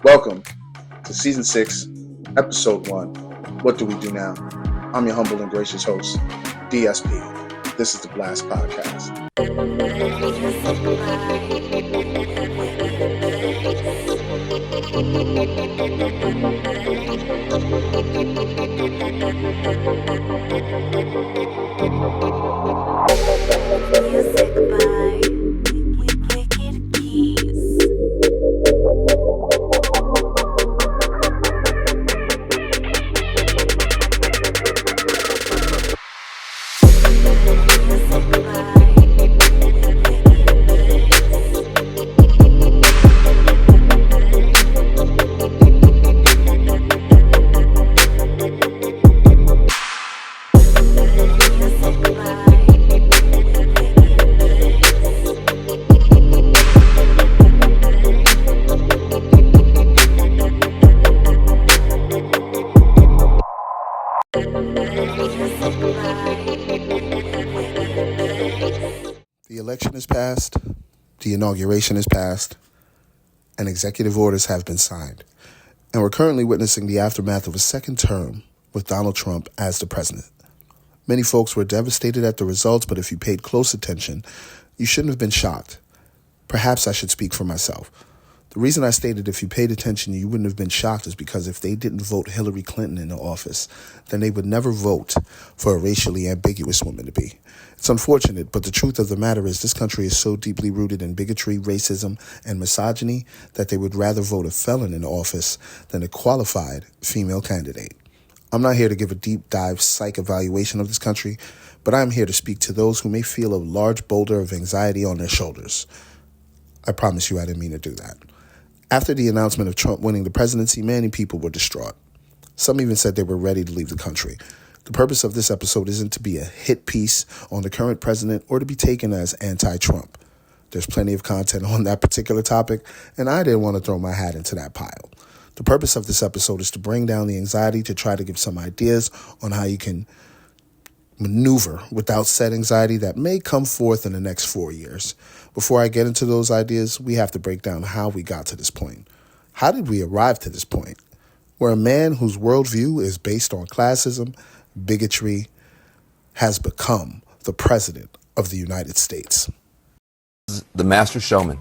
Welcome to Season 6, Episode 1, What Do We Do Now? I'm your humble and gracious host, DSP. This is the Blast Podcast. The election is passed, the inauguration is passed, and executive orders have been signed. And we're currently witnessing the aftermath of a second term with Donald Trump as the president. Many folks were devastated at the results, but if you paid close attention, you shouldn't have been shocked. Perhaps I should speak for myself. The reason I stated if you paid attention, you wouldn't have been shocked is because if they didn't vote Hillary Clinton into office, then they would never vote for a racially ambiguous woman to be. It's unfortunate, but the truth of the matter is this country is so deeply rooted in bigotry, racism, and misogyny that they would rather vote a felon into office than a qualified female candidate. I'm not here to give a deep dive psych evaluation of this country, but I'm here to speak to those who may feel a large boulder of anxiety on their shoulders. I promise you I didn't mean to do that. After the announcement of Trump winning the presidency, many people were distraught. Some even said they were ready to leave the country. The purpose of this episode isn't to be a hit piece on the current president or to be taken as anti-Trump. There's plenty of content on that particular topic, and I didn't want to throw my hat into that pile. The purpose of this episode is to bring down the anxiety, to try to give some ideas on how you can maneuver without said anxiety that may come forth in the next 4 years. Before I get into those ideas, we have to break down how we got to this point. How did we arrive to this point? Where a man whose worldview is based on classism, bigotry, has become the president of the United States. The master showman.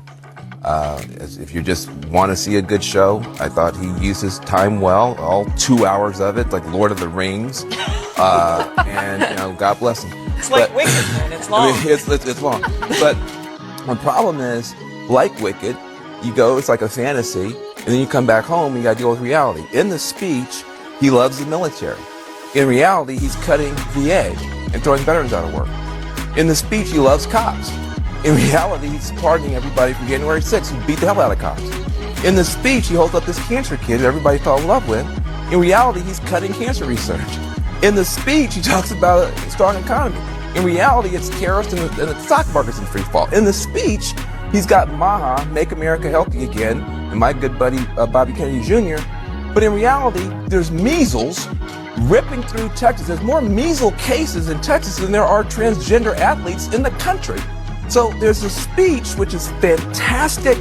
If you just want to see a good show, I thought he used his time well, all 2 hours of it, like Lord of the Rings. And God bless him. It's like Wicked, man. It's long. I mean, it's long. But the problem is, like Wicked, you go, it's like a fantasy, and then you come back home and you got to deal with reality. In the speech, he loves the military. In reality, he's cutting VA and throwing veterans out of work. In the speech, he loves cops. In reality, he's pardoning everybody from January 6th who beat the hell out of cops. In the speech, he holds up this cancer kid that everybody fell in love with. In reality, he's cutting cancer research. In the speech, he talks about a strong economy. In reality, it's terrorists and the stock market's in free fall. In the speech, he's got MAHA, Make America Healthy Again, and my good buddy Bobby Kennedy Jr. But in reality, there's measles ripping through Texas. There's more measles cases in Texas than there are transgender athletes in the country. So there's a speech which is fantastic,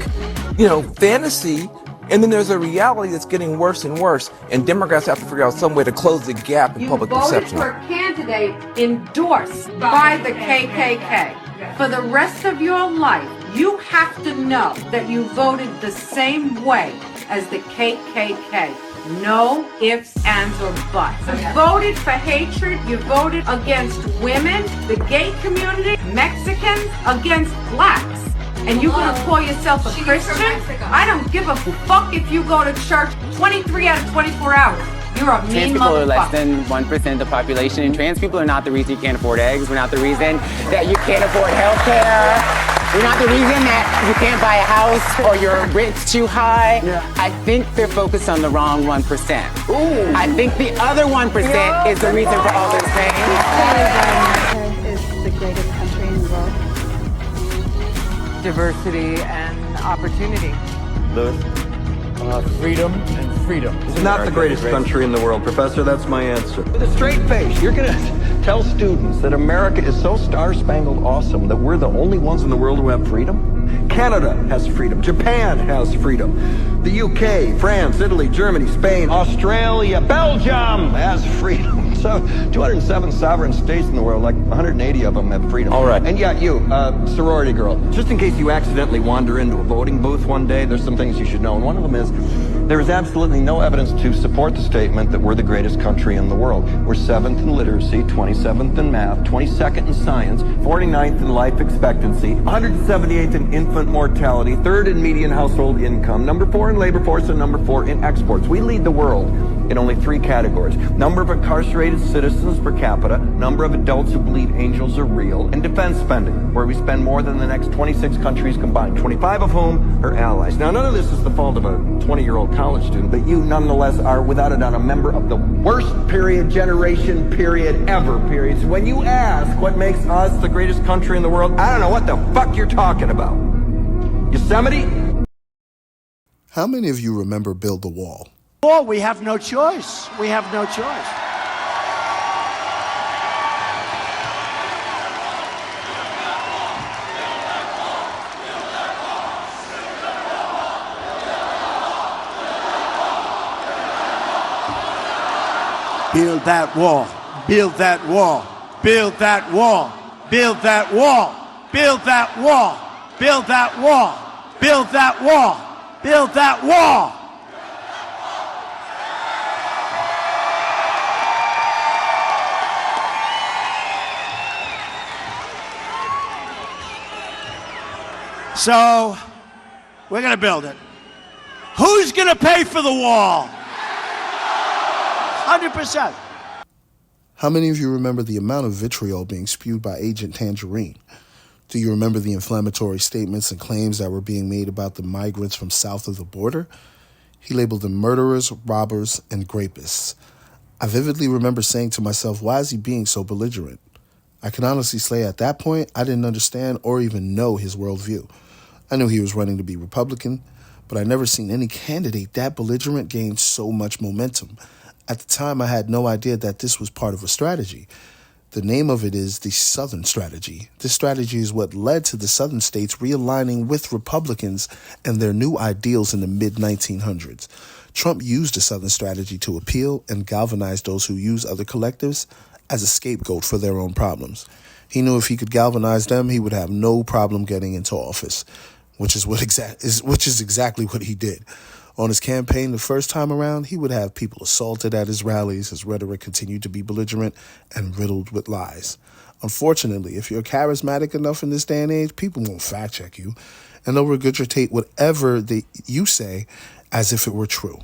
fantasy, and then there's a reality that's getting worse and worse, and Democrats have to figure out some way to close the gap in public perception. You voted for a candidate endorsed by the KKK. For the rest of your life, you have to know that you voted the same way as the KKK. No ifs, ands, or buts. You voted for hatred. You voted against women, the gay community, Mexicans, against blacks. And you're going to call yourself a Christian? I don't give a fuck if you go to church 23 out of 24 hours. You're a mean motherfucker. Trans people are less than 1% of the population, and trans people are not the reason you can't afford eggs. We're not the reason that you can't afford health care. We're not the reason that you can't buy a house or your rent's too high. Yeah. I think they're focused on the wrong 1%. Ooh. I think the other 1% is the reason for all this pain. America is the greatest country in the world. Diversity and opportunity. Freedom and freedom. It's not the greatest country in the world, Professor. That's my answer. With a straight face, you're going to tell students that America is so star-spangled awesome that we're the only ones in the world who have freedom? freedom. Canada has freedom. Japan has freedom. The UK, France, Italy, Germany, Spain, Australia, Belgium has freedom. So 207 sovereign states in the world, like 180 of them have freedom. All right. And yet you, sorority girl, just in case you accidentally wander into a voting booth one day, there's some things you should know. And one of them is there is absolutely no evidence to support the statement that we're the greatest country in the world. We're 7th in literacy, 27th in math, 22nd in science, 49th in life expectancy, 178th in infant mortality, 3rd in median household income, number 4 in labor force, and number 4 in exports. We lead the world in only 3 categories: number of incarcerated citizens per capita, number of adults who believe angels are real, and defense spending, where we spend more than the next 26 countries combined, 25 of whom are allies. Now, none of this is the fault of a 20-year-old college student, but you nonetheless are, without a doubt, a member of the worst generation ever. So when you ask what makes us the greatest country in the world, I don't know what the fuck you're talking about. Yosemite? How many of you remember Build the Wall? Oh, we have no choice. We have no choice. Build that wall. Build that wall. Build that wall. Build that wall. Build that wall. Build that wall. Build that wall. Build that wall. So, we're going to build it. Who's going to pay for the wall? 100%. How many of you remember the amount of vitriol being spewed by Agent Tangerine? Do you remember the inflammatory statements and claims that were being made about the migrants from south of the border? He labeled them murderers, robbers, and grapists. I vividly remember saying to myself, why is he being so belligerent? I can honestly say at that point, I didn't understand or even know his worldview. I knew he was running to be Republican, but I'd never seen any candidate that belligerent gain so much momentum. At the time, I had no idea that this was part of a strategy. The name of it is the Southern Strategy. This strategy is what led to the Southern states realigning with Republicans and their new ideals in the mid-1900s. Trump used the Southern Strategy to appeal and galvanize those who use other collectives as a scapegoat for their own problems. He knew if he could galvanize them, he would have no problem getting into office, which is exactly what he did. On his campaign the first time around, he would have people assaulted at his rallies. His rhetoric continued to be belligerent and riddled with lies. Unfortunately, if you're charismatic enough in this day and age, people won't fact check you, and they'll regurgitate whatever you say as if it were true.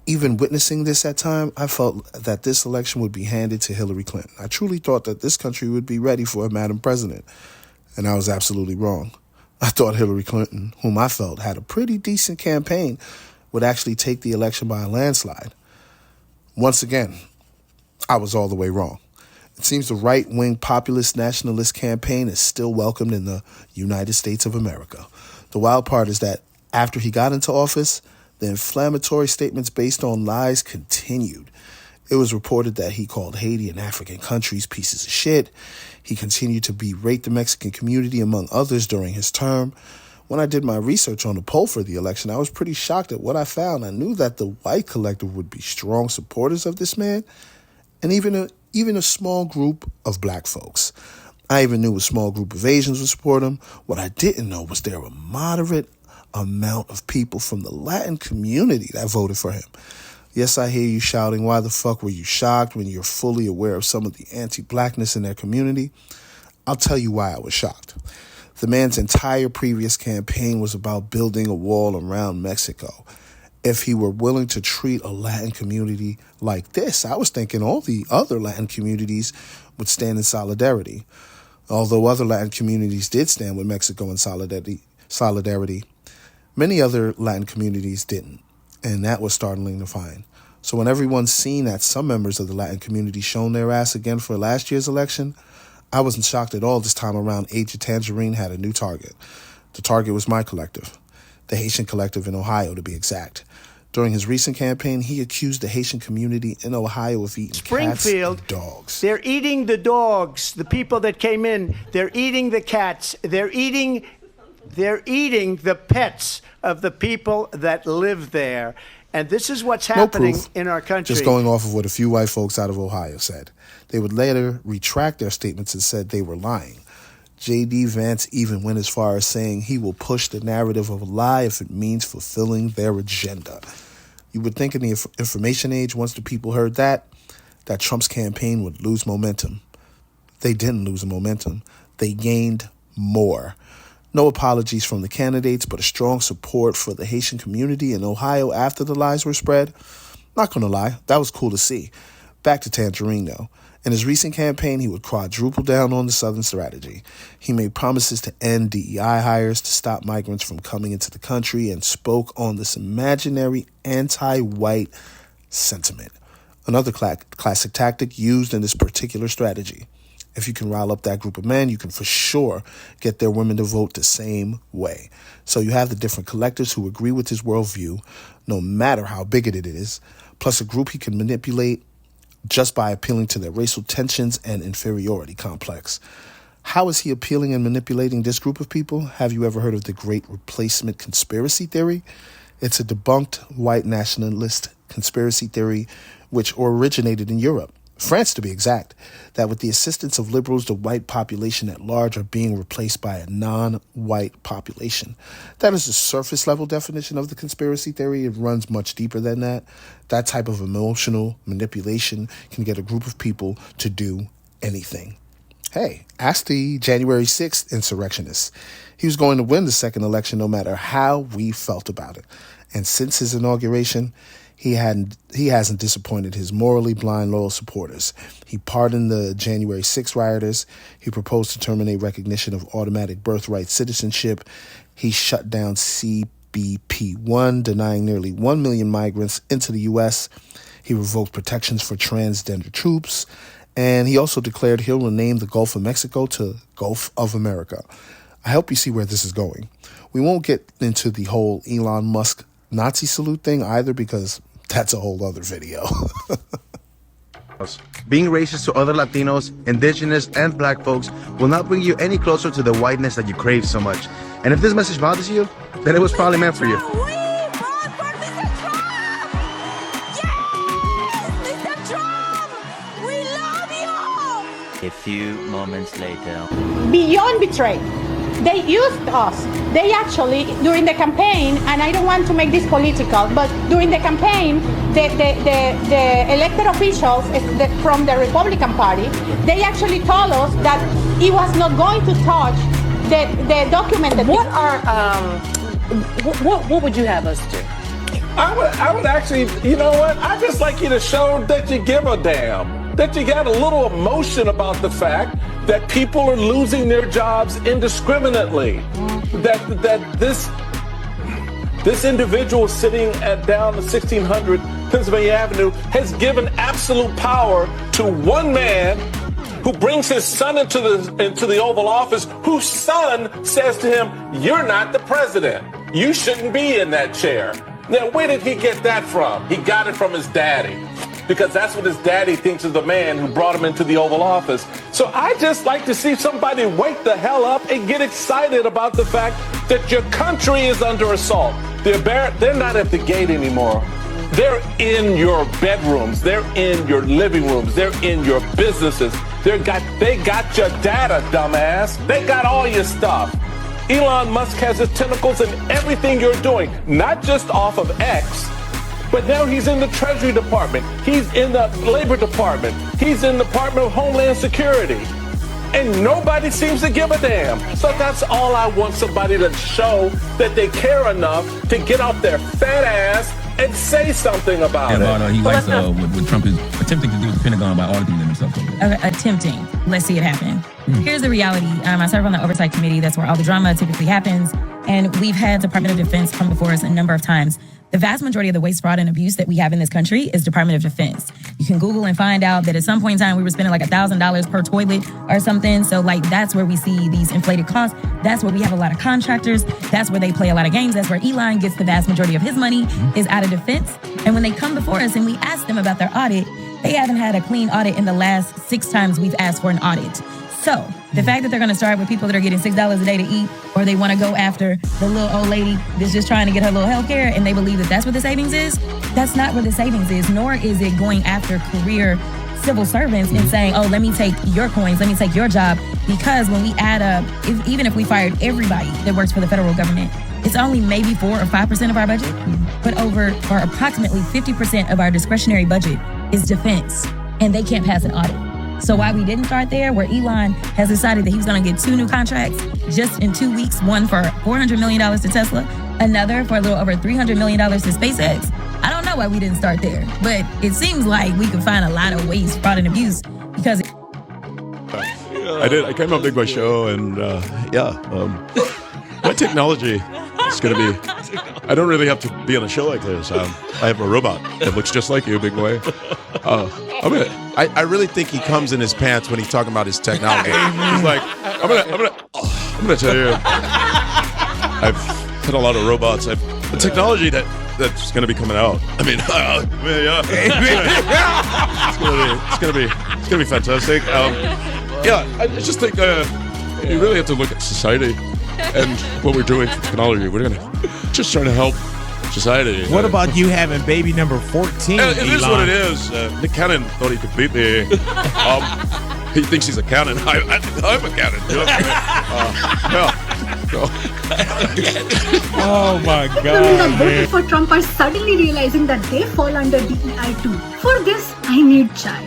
Even witnessing this at time, I felt that this election would be handed to Hillary Clinton. I truly thought that this country would be ready for a Madam President, and I was absolutely wrong. I thought Hillary Clinton, whom I felt had a pretty decent campaign, would actually take the election by a landslide. Once again, I was all the way wrong. It seems the right-wing populist nationalist campaign is still welcomed in the United States of America. The wild part is that after he got into office, the inflammatory statements based on lies continued. It was reported that he called Haiti and African countries pieces of shit. He continued to berate the Mexican community, among others, during his term. When I did my research on the poll for the election, I was pretty shocked at what I found. I knew that the white collective would be strong supporters of this man, and even a small group of black folks. I even knew a small group of Asians would support him. What I didn't know was there were a moderate amount of people from the Latin community that voted for him. Yes, I hear you shouting, why the fuck were you shocked when you're fully aware of some of the anti-blackness in their community? I'll tell you why I was shocked. The man's entire previous campaign was about building a wall around Mexico. If he were willing to treat a Latin community like this, I was thinking all the other Latin communities would stand in solidarity. Although other Latin communities did stand with Mexico in solidarity, many other Latin communities didn't. And that was startling to find. So when everyone's seen that some members of the Latin community shown their ass again for last year's election, I wasn't shocked at all. This time around, Agent Tangerine had a new target. The target was my collective, the Haitian collective in Ohio, to be exact. During his recent campaign, he accused the Haitian community in Ohio of eating Springfield, cats and dogs. They're eating the dogs. The people that came in, they're eating the cats. They're eating the pets of the people that live there. And this is what's happening in our country. Just going off of what a few white folks out of Ohio said. They would later retract their statements and said they were lying. J.D. Vance even went as far as saying he will push the narrative of a lie if it means fulfilling their agenda. You would think in the information age, once the people heard that Trump's campaign would lose momentum. They didn't lose momentum. They gained more. No apologies from the candidates, but a strong support for the Haitian community in Ohio after the lies were spread. Not going to lie, that was cool to see. Back to Tangerine, though. In his recent campaign, he would quadruple down on the Southern strategy. He made promises to end DEI hires, to stop migrants from coming into the country, and spoke on this imaginary anti-white sentiment. Another classic tactic used in this particular strategy. If you can rile up that group of men, you can for sure get their women to vote the same way. So you have the different collectors who agree with his worldview, no matter how bigoted it is, plus a group he can manipulate just by appealing to their racial tensions and inferiority complex. How is he appealing and manipulating this group of people? Have you ever heard of the Great Replacement Conspiracy Theory? It's a debunked white nationalist conspiracy theory which originated in Europe. France, to be exact, that with the assistance of liberals, the white population at large are being replaced by a non-white population. That is the surface-level definition of the conspiracy theory. It runs much deeper than that. That type of emotional manipulation can get a group of people to do anything. Hey, ask the January 6th insurrectionists. He was going to win the second election no matter how we felt about it. And since his inauguration, he hasn't disappointed his morally blind, loyal supporters. He pardoned the January 6 rioters. He proposed to terminate recognition of automatic birthright citizenship. He shut down CBP-1, denying nearly 1 million migrants into the U.S. He revoked protections for transgender troops. And he also declared he'll rename the Gulf of Mexico to Gulf of America. I hope you see where this is going. We won't get into the whole Elon Musk Nazi salute thing either, because that's a whole other video. Being racist to other Latinos, indigenous, and black folks will not bring you any closer to the whiteness that you crave so much. And if this message bothers you, then it was probably meant for you. A few moments later. Beyond betrayed. They used us. They actually, during the campaign, and I don't want to make this political, but during the campaign, the elected officials from the Republican Party, they actually told us that he was not going to touch the document. What would you have us do? I would actually, you know what? I'd just like you to show that you give a damn. That you got a little emotion about the fact that people are losing their jobs indiscriminately. That this individual sitting down the 1600 Pennsylvania Avenue has given absolute power to one man who brings his son into the Oval Office, whose son says to him, "You're not the president. You shouldn't be in that chair." Now, where did he get that from? He got it from his daddy, because that's what his daddy thinks is the man who brought him into the Oval Office. So I just like to see somebody wake the hell up and get excited about the fact that your country is under assault. They're not at the gate anymore. They're in your bedrooms. They're in your living rooms. They're in your businesses. They got your data, dumbass. They got all your stuff. Elon Musk has his tentacles in everything you're doing, not just off of X, but now he's in the Treasury Department. He's in the Labor Department. He's in the Department of Homeland Security. And nobody seems to give a damn. So that's all I want, somebody to show that they care enough to get off their fat ass and say something about it. And he likes what Trump is attempting to do with the Pentagon by auditing them himself. Attempting. Let's see it happen. Here's the reality. I serve on the Oversight Committee. That's where all the drama typically happens. And we've had Department of Defense come before us a number of times. The vast majority of the waste, fraud, and abuse that we have in this country is Department of Defense. You can Google and find out that at some point in time, we were spending like $1,000 per toilet or something. So like, that's where we see these inflated costs. That's where we have a lot of contractors. That's where they play a lot of games. That's where Elon gets the vast majority of his money is out of defense. And when they come before us and we ask them about their audit, they haven't had a clean audit in the last 6 times we've asked for an audit. So the fact that they're going to start with people that are getting $6 a day to eat, or they want to go after the little old lady that's just trying to get her little health care, and they believe that that's what the savings is, that's not where the savings is, nor is it going after career civil servants and saying, oh, let me take your coins, let me take your job. Because when we add up, even if we fired everybody that works for the federal government, it's only maybe 4 or 5% of our budget, but approximately 50% of our discretionary budget is defense, and they can't pass an audit. So why we didn't start there, where Elon has decided that he was going to get 2 new contracts just in 2 weeks, one for $400 million to Tesla, another for a little over $300 million to SpaceX. I don't know why we didn't start there, but it seems like we could find a lot of waste, fraud, and abuse because... I came on Big Boy Show, and my technology is going to be... I don't really have to be on a show like this. I have a robot that looks just like you, Big Boy. I really think he comes in his pants when he's talking about his technology. He's like, I'm gonna tell you, I've had a lot of robots. The technology that's gonna be coming out. I mean, it's gonna be fantastic. I just think you really have to look at society and what we're doing for technology. We're just trying to help society. What about you having baby number 14? It is what it is. Nick Cannon thought he could beat me. He thinks he's a cannon. I think I'm a cannon. You know? Oh my God. Women that voted for Trump are suddenly realizing that they fall under DEI too. For this, I need chai.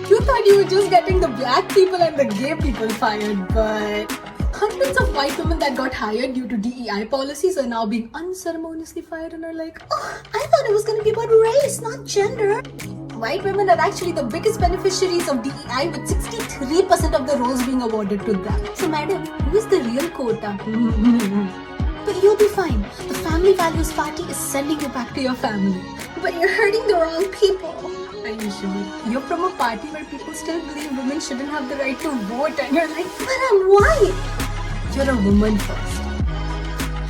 You thought you were just getting the black people and the gay people fired, but hundreds of white women that got hired due to DEI policies are now being unceremoniously fired and are like, oh, I thought it was going to be about race, not gender. White women are actually the biggest beneficiaries of DEI, with 63% of the roles being awarded to them. So madam, who is the real quota? But you'll be fine. The Family Values Party is sending you back to your family. But you're hurting the wrong people. Are you sure? You're from a party where people still believe women shouldn't have the right to vote, and you're like, but I'm white. You're a woman first.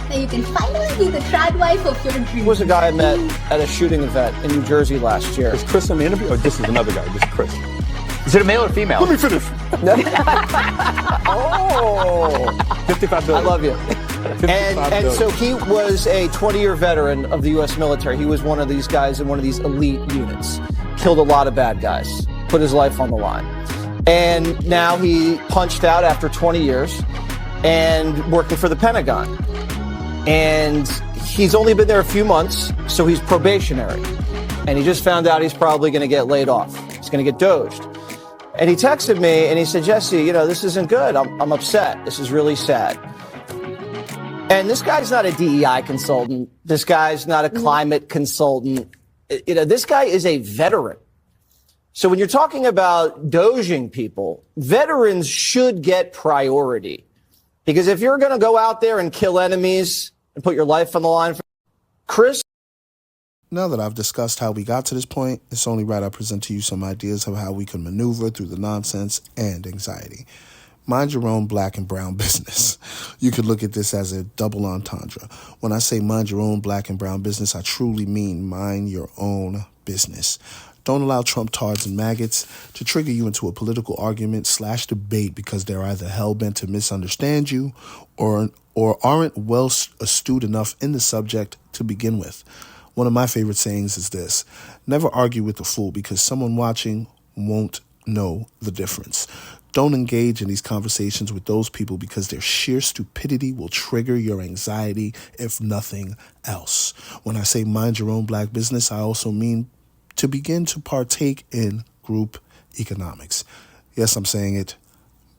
Now you can finally be the trad wife of your dreams. There was a guy I met at a shooting event in New Jersey last year. Is Chris in the interview? Or this is another guy? This is Chris. Is it a male or female? Let me finish. Oh, 55 billion. I love you. And so he was a 20-year veteran of the U.S. military. He was one of these guys in one of these elite units. Killed a lot of bad guys. Put his life on the line. And now he punched out after 20 years and working for the Pentagon. And he's only been there a few months, so he's probationary. And he just found out he's probably going to get laid off. He's going to get doged. And he texted me and he said, Jesse, this isn't good. I'm upset. This is really sad. And this guy's not a DEI consultant. This guy's not a climate consultant. This guy is a veteran. So when you're talking about doging people, veterans should get priority. Because if you're going to go out there and kill enemies and put your life on the line for Chris. Now that I've discussed how we got to this point, it's only right I present to you some ideas of how we can maneuver through the nonsense and anxiety. Mind your own black and brown business. You could look at this as a double entendre. When I say mind your own black and brown business, I truly mean mind your own business. Don't allow Trump tards and maggots to trigger you into a political argument / debate because they're either hell-bent to misunderstand you or aren't well astute enough in the subject to begin with. One of my favorite sayings is this: never argue with a fool because someone watching won't know the difference. Don't engage in these conversations with those people because their sheer stupidity will trigger your anxiety, if nothing else. When I say mind your own black business, I also mean to begin to partake in group economics. Yes, I'm saying it.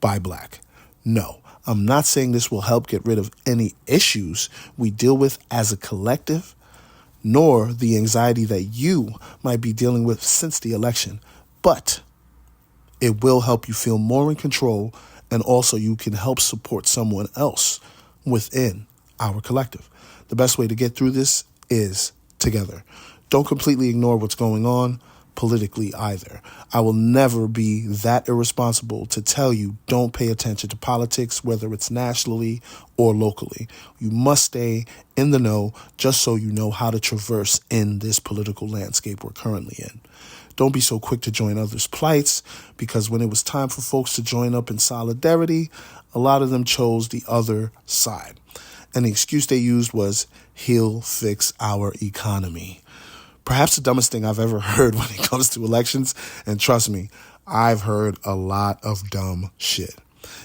Buy black. No, I'm not saying this will help get rid of any issues we deal with as a collective, nor the anxiety that you might be dealing with since the election. But it will help you feel more in control And also you can help support someone else within our collective. The best way to get through this is together. Don't completely ignore what's going on politically either. I will never be that irresponsible to tell you don't pay attention to politics, whether it's nationally or locally. You must stay in the know just so you know how to traverse in this political landscape we're currently in. Don't be so quick to join others' plights, because when it was time for folks to join up in solidarity, a lot of them chose the other side. And the excuse they used was, he'll fix our economy. Perhaps the dumbest thing I've ever heard when it comes to elections, and trust me, I've heard a lot of dumb shit.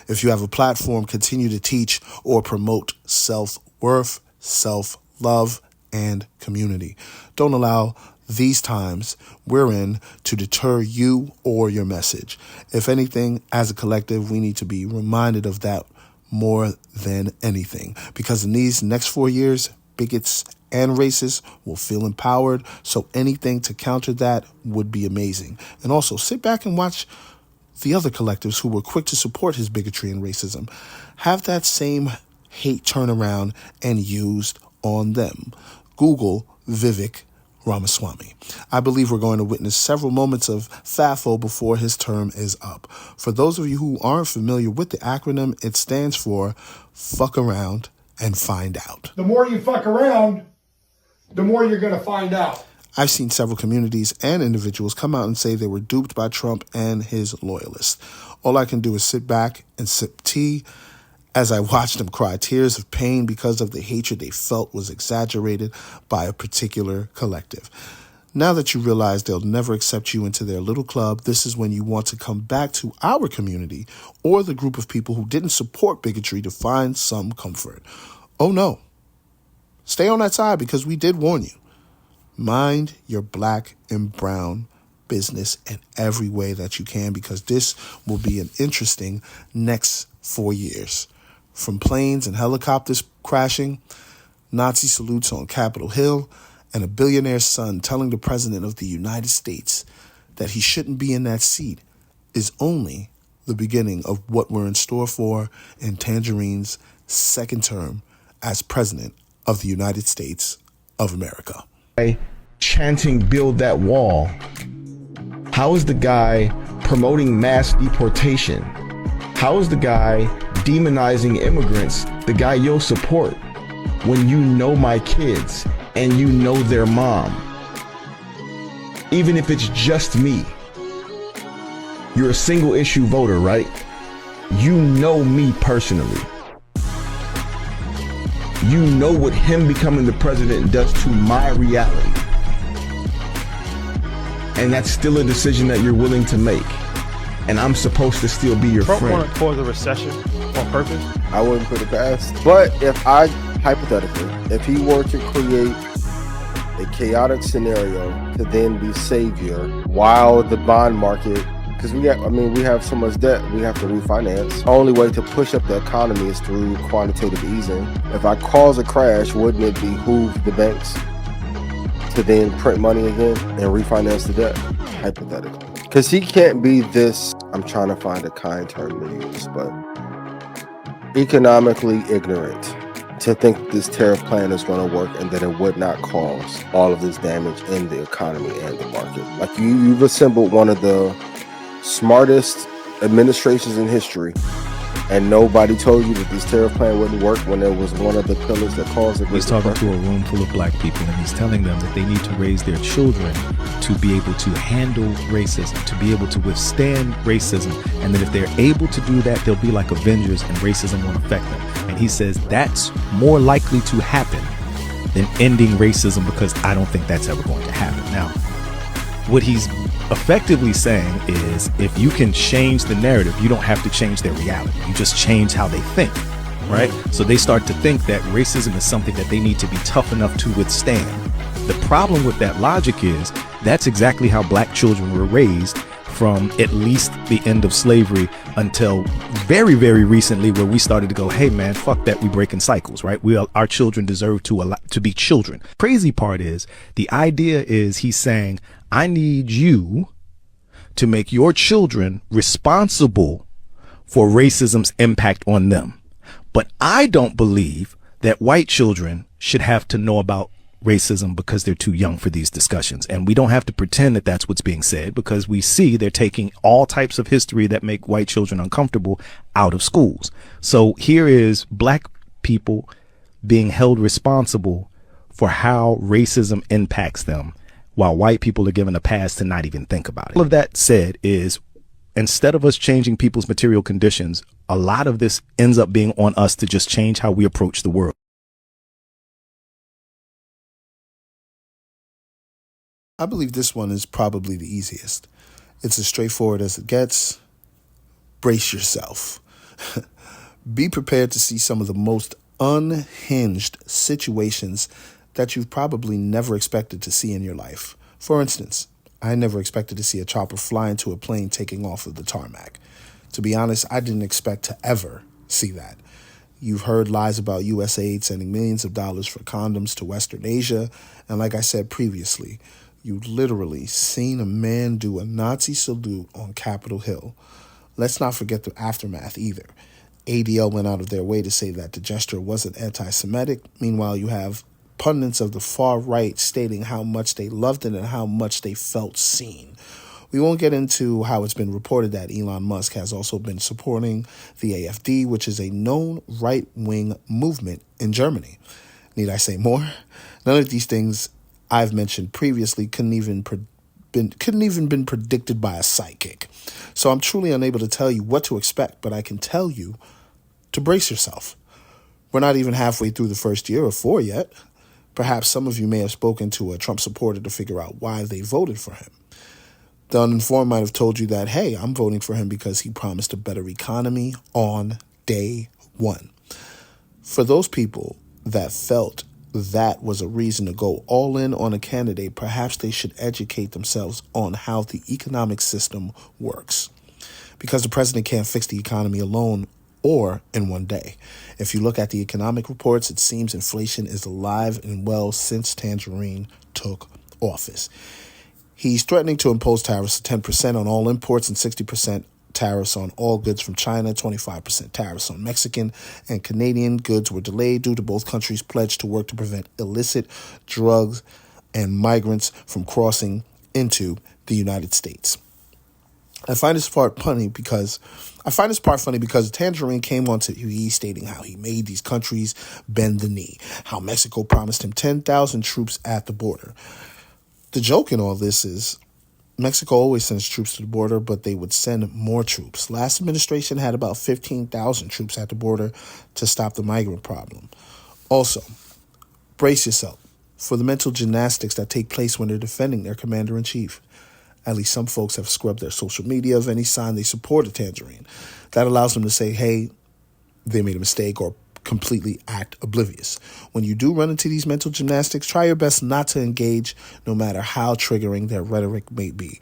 If you have a platform, continue to teach or promote self-worth, self-love, and community. Don't allow these times we're in to deter you or your message. If anything, as a collective, we need to be reminded of that more than anything, because in these next 4 years, bigots and racists will feel empowered, so anything to counter that would be amazing. And also, sit back and watch the other collectives who were quick to support his bigotry and racism have that same hate turn around and used on them. Google Vivek Ramaswamy. I believe we're going to witness several moments of FAFO before his term is up. For those of you who aren't familiar with the acronym, it stands for Fuck Around and Find Out. The more you fuck around, the more you're going to find out. I've seen several communities and individuals come out and say they were duped by Trump and his loyalists. All I can do is sit back and sip tea as I watched them cry tears of pain because of the hatred they felt was exaggerated by a particular collective. Now that you realize they'll never accept you into their little club, this is when you want to come back to our community or the group of people who didn't support bigotry to find some comfort. Oh no. Stay on that side, because we did warn you. Mind your black and brown business in every way that you can, because this will be an interesting next 4 years. From planes and helicopters crashing, Nazi salutes on Capitol Hill, and a billionaire's son telling the president of the United States that he shouldn't be in that seat is only the beginning of what we're in store for in Tangerine's second term as president of the United States of America. Chanting "build that wall." How is the guy promoting mass deportation? How is the guy demonizing immigrants the guy you'll support when you know my kids and you know their mom? Even if it's just me. You're a single issue voter, right? You know me personally. You know what him becoming the president does to my reality. And that's still a decision that you're willing to make. And I'm supposed to still be your Trump friend. want to cause a recession on purpose? I wouldn't put it past. But if I, hypothetically, if he were to create a chaotic scenario to then be savior while the bond market, because we have so much debt we have to refinance. The only way to push up the economy is through quantitative easing. If I cause a crash, wouldn't it behoove the banks to then print money again and refinance the debt? Hypothetically. Because he can't be this, I'm trying to find a kind term to use, but economically ignorant to think this tariff plan is going to work and that it would not cause all of this damage in the economy and the market. Like you've assembled one of the smartest administrations in history, and nobody told you that this tariff plan wouldn't work when it was one of the pillars that caused it. He's talking to a room full of black people, and he's telling them that they need to raise their children to be able to handle racism, to be able to withstand racism, and that if they're able to do that, they'll be like Avengers and racism won't affect them. And he says that's more likely to happen than ending racism, because I don't think that's ever going to happen. Now, what he's effectively saying is, if you can change the narrative, you don't have to change their reality. You just change how they think, right? So they start to think that racism is something that they need to be tough enough to withstand. The problem with that logic is that's exactly how black children were raised from at least the end of slavery until very, very recently, where we started to go, hey man, fuck that, we breaking cycles, right? Our children deserve to be children. Crazy part is, the idea is he's saying, I need you to make your children responsible for racism's impact on them. But I don't believe that white children should have to know about racism because they're too young for these discussions. And we don't have to pretend that that's what's being said, because we see they're taking all types of history that make white children uncomfortable out of schools. So here is black people being held responsible for how racism impacts them, while white people are given a pass to not even think about it. All of that said is, instead of us changing people's material conditions, a lot of this ends up being on us to just change how we approach the world. I believe this one is probably the easiest. It's as straightforward as it gets. Brace yourself. Be prepared to see some of the most unhinged situations that you've probably never expected to see in your life. For instance, I never expected to see a chopper fly into a plane taking off of the tarmac. To be honest, I didn't expect to ever see that. You've heard lies about USAID sending millions of dollars for condoms to Western Asia. And like I said previously, you literally seen a man do a Nazi salute on Capitol Hill. Let's not forget the aftermath either. ADL went out of their way to say that the gesture wasn't anti-Semitic. Meanwhile, you have pundits of the far right stating how much they loved it and how much they felt seen. We won't get into how it's been reported that Elon Musk has also been supporting the AfD, which is a known right-wing movement in Germany. Need I say more? None of these things I've mentioned previously couldn't even been predicted by a psychic. So I'm truly unable to tell you what to expect, but I can tell you to brace yourself. We're not even halfway through the first year or 4 yet. Perhaps some of you may have spoken to a Trump supporter to figure out why they voted for him. The uninformed might have told you that, hey, I'm voting for him because he promised a better economy on day one. For those people that felt that was a reason to go all in on a candidate, perhaps they should educate themselves on how the economic system works. Because the president can't fix the economy alone or in one day. If you look at the economic reports, it seems inflation is alive and well since Tangerine took office. He's threatening to impose tariffs of 10% on all imports and 60% tariffs on all goods from China. 25% tariffs on Mexican and Canadian goods were delayed due to both countries' pledge to work to prevent illicit drugs and migrants from crossing into the United States. I find this part funny because Tangerine came on TV stating how he made these countries bend the knee, how Mexico promised him 10,000 troops at the border. The joke in all this is Mexico always sends troops to the border, but they would send more troops. Last administration had about 15,000 troops at the border to stop the migrant problem. Also, brace yourself for the mental gymnastics that take place when they're defending their commander-in-chief. At least some folks have scrubbed their social media of any sign they support a Tangerine. That allows them to say, hey, they made a mistake or completely act oblivious. When you do run into these mental gymnastics, try your best not to engage, no matter how triggering their rhetoric may be.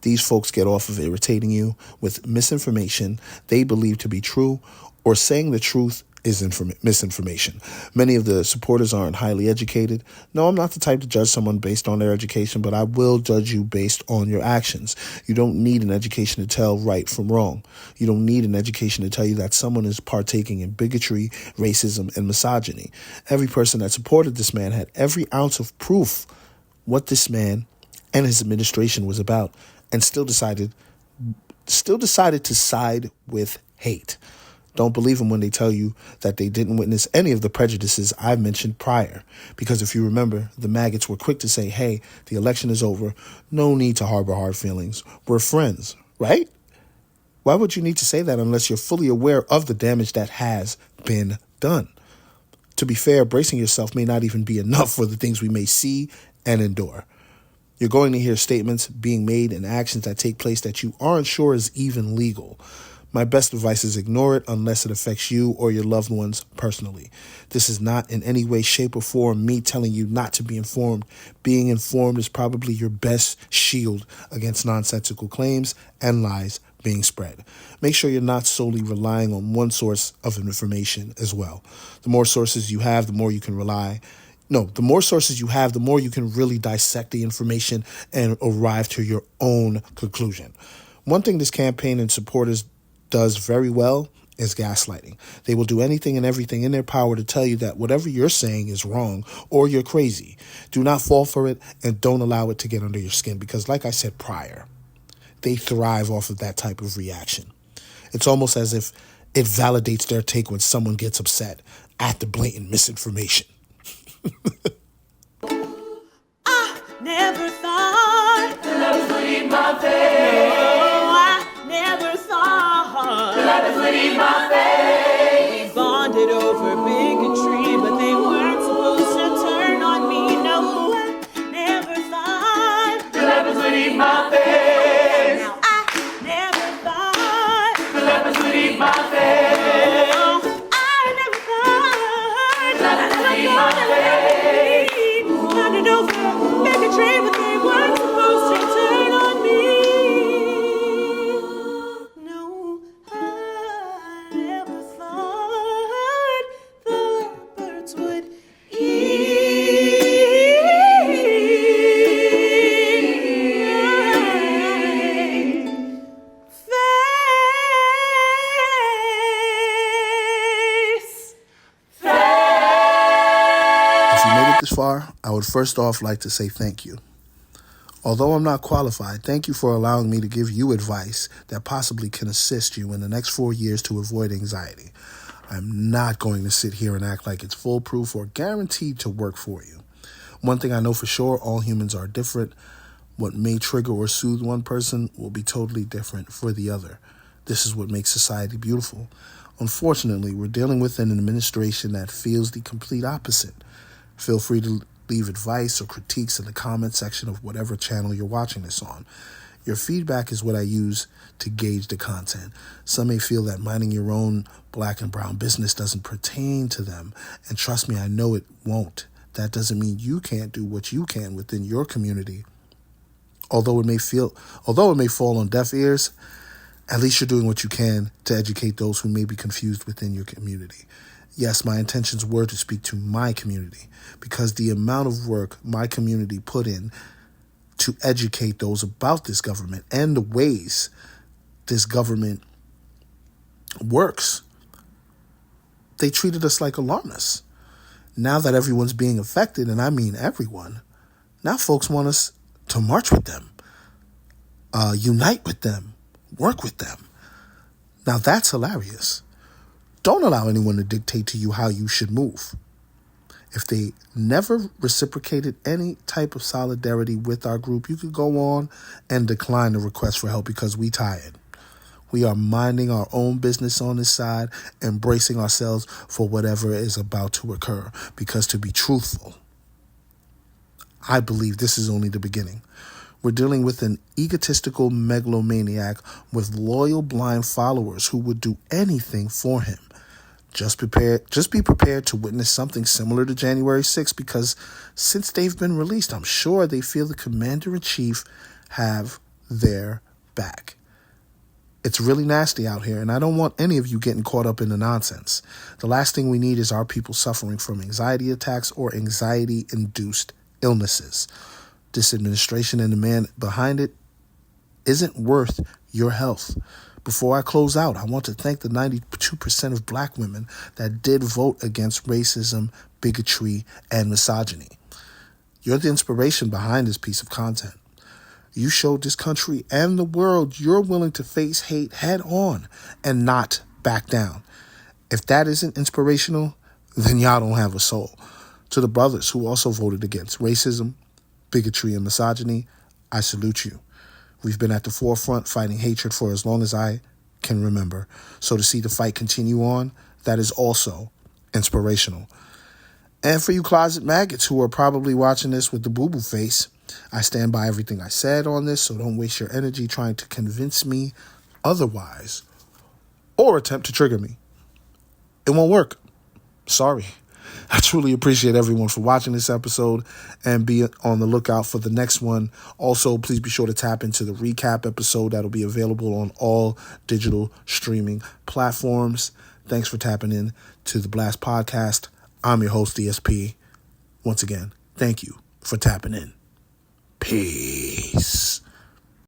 These folks get off of irritating you with misinformation they believe to be true, or saying the truth is misinformation. Many of the supporters aren't highly educated. No, I'm not the type to judge someone based on their education, but I will judge you based on your actions. You don't need an education to tell right from wrong. You don't need an education to tell you that someone is partaking in bigotry, racism, and misogyny. Every person that supported this man had every ounce of proof what this man and his administration was about, and still decided to side with hate. Don't believe them when they tell you that they didn't witness any of the prejudices I've mentioned prior. Because if you remember, the maggots were quick to say, hey, the election is over. No need to harbor hard feelings. We're friends, right? Why would you need to say that unless you're fully aware of the damage that has been done? To be fair, bracing yourself may not even be enough for the things we may see and endure. You're going to hear statements being made and actions that take place that you aren't sure is even legal. My best advice is ignore it unless it affects you or your loved ones personally. This is not in any way, shape, or form me telling you not to be informed. Being informed is probably your best shield against nonsensical claims and lies being spread. Make sure you're not solely relying on one source of information as well. The more sources you have, the more you can the more sources you have, the more you can really dissect the information and arrive to your own conclusion. One thing this campaign and supporters does very well is gaslighting. They will do anything and everything in their power to tell you that whatever you're saying is wrong or you're crazy. Do not fall for it and don't allow it to get under your skin because, like I said prior, they thrive off of that type of reaction. It's almost as if it validates their take when someone gets upset at the blatant misinformation. Never thought the lovers would eat my face. No, I never thought the lovers would eat my face. We bonded over bigotry, but they weren't supposed to turn on me. No, I never thought the lovers would eat my face. Now I never thought the lovers would eat my face. No, I never thought the lovers would eat my face. Bonded over bigotry, but they weren't supposed to turn on me. No, I never thought the birds would eat If you made it this far, I would first off like to say thank you. Although I'm not qualified, thank you for allowing me to give you advice that possibly can assist you in the next 4 years to avoid anxiety. I'm not going to sit here and act like it's foolproof or guaranteed to work for you. One thing I know for sure, all humans are different. What may trigger or soothe one person will be totally different for the other. This is what makes society beautiful. Unfortunately, we're dealing with an administration that feels the complete opposite. Feel free to leave advice or critiques in the comment section of whatever channel you're watching this on. Your feedback is what I use to gauge the content. Some may feel that minding your own black and brown business doesn't pertain to them, and trust me, I know it won't. That doesn't mean you can't do what you can within your community. Although it may fall on deaf ears, at least you're doing what you can to educate those who may be confused within your community. Yes, my intentions were to speak to my community because the amount of work my community put in to educate those about this government and the ways this government works, they treated us like alarmists. Now that everyone's being affected, and I mean everyone, now folks want us to march with them, unite with them, work with them. Now that's hilarious. Don't allow anyone to dictate to you how you should move. If they never reciprocated any type of solidarity with our group, you could go on and decline the request for help because we tired. We are minding our own business on this side and bracing ourselves for whatever is about to occur. Because to be truthful, I believe this is only the beginning. We're dealing with an egotistical megalomaniac with loyal blind followers who would do anything for him. Just be prepared to witness something similar to January 6th because since they've been released, I'm sure they feel the commander-in-chief have their back. It's really nasty out here, and I don't want any of you getting caught up in the nonsense. The last thing we need is our people suffering from anxiety attacks or anxiety-induced illnesses. This administration and the man behind it isn't worth your health. Before I close out, I want to thank the 92% of black women that did vote against racism, bigotry, and misogyny. You're the inspiration behind this piece of content. You showed this country and the world you're willing to face hate head on and not back down. If that isn't inspirational, then y'all don't have a soul. To the brothers who also voted against racism, bigotry, and misogyny, I salute you. We've been at the forefront fighting hatred for as long as I can remember. So to see the fight continue on, that is also inspirational. And for you closet maggots who are probably watching this with the boo-boo face, I stand by everything I said on this, so don't waste your energy trying to convince me otherwise or attempt to trigger me. It won't work. Sorry. I truly appreciate everyone for watching this episode and be on the lookout for the next one. Also, please be sure to tap into the recap episode that'll be available on all digital streaming platforms. Thanks for tapping in to the Blast Podcast. I'm your host, DSP. Once again, thank you for tapping in. Peace.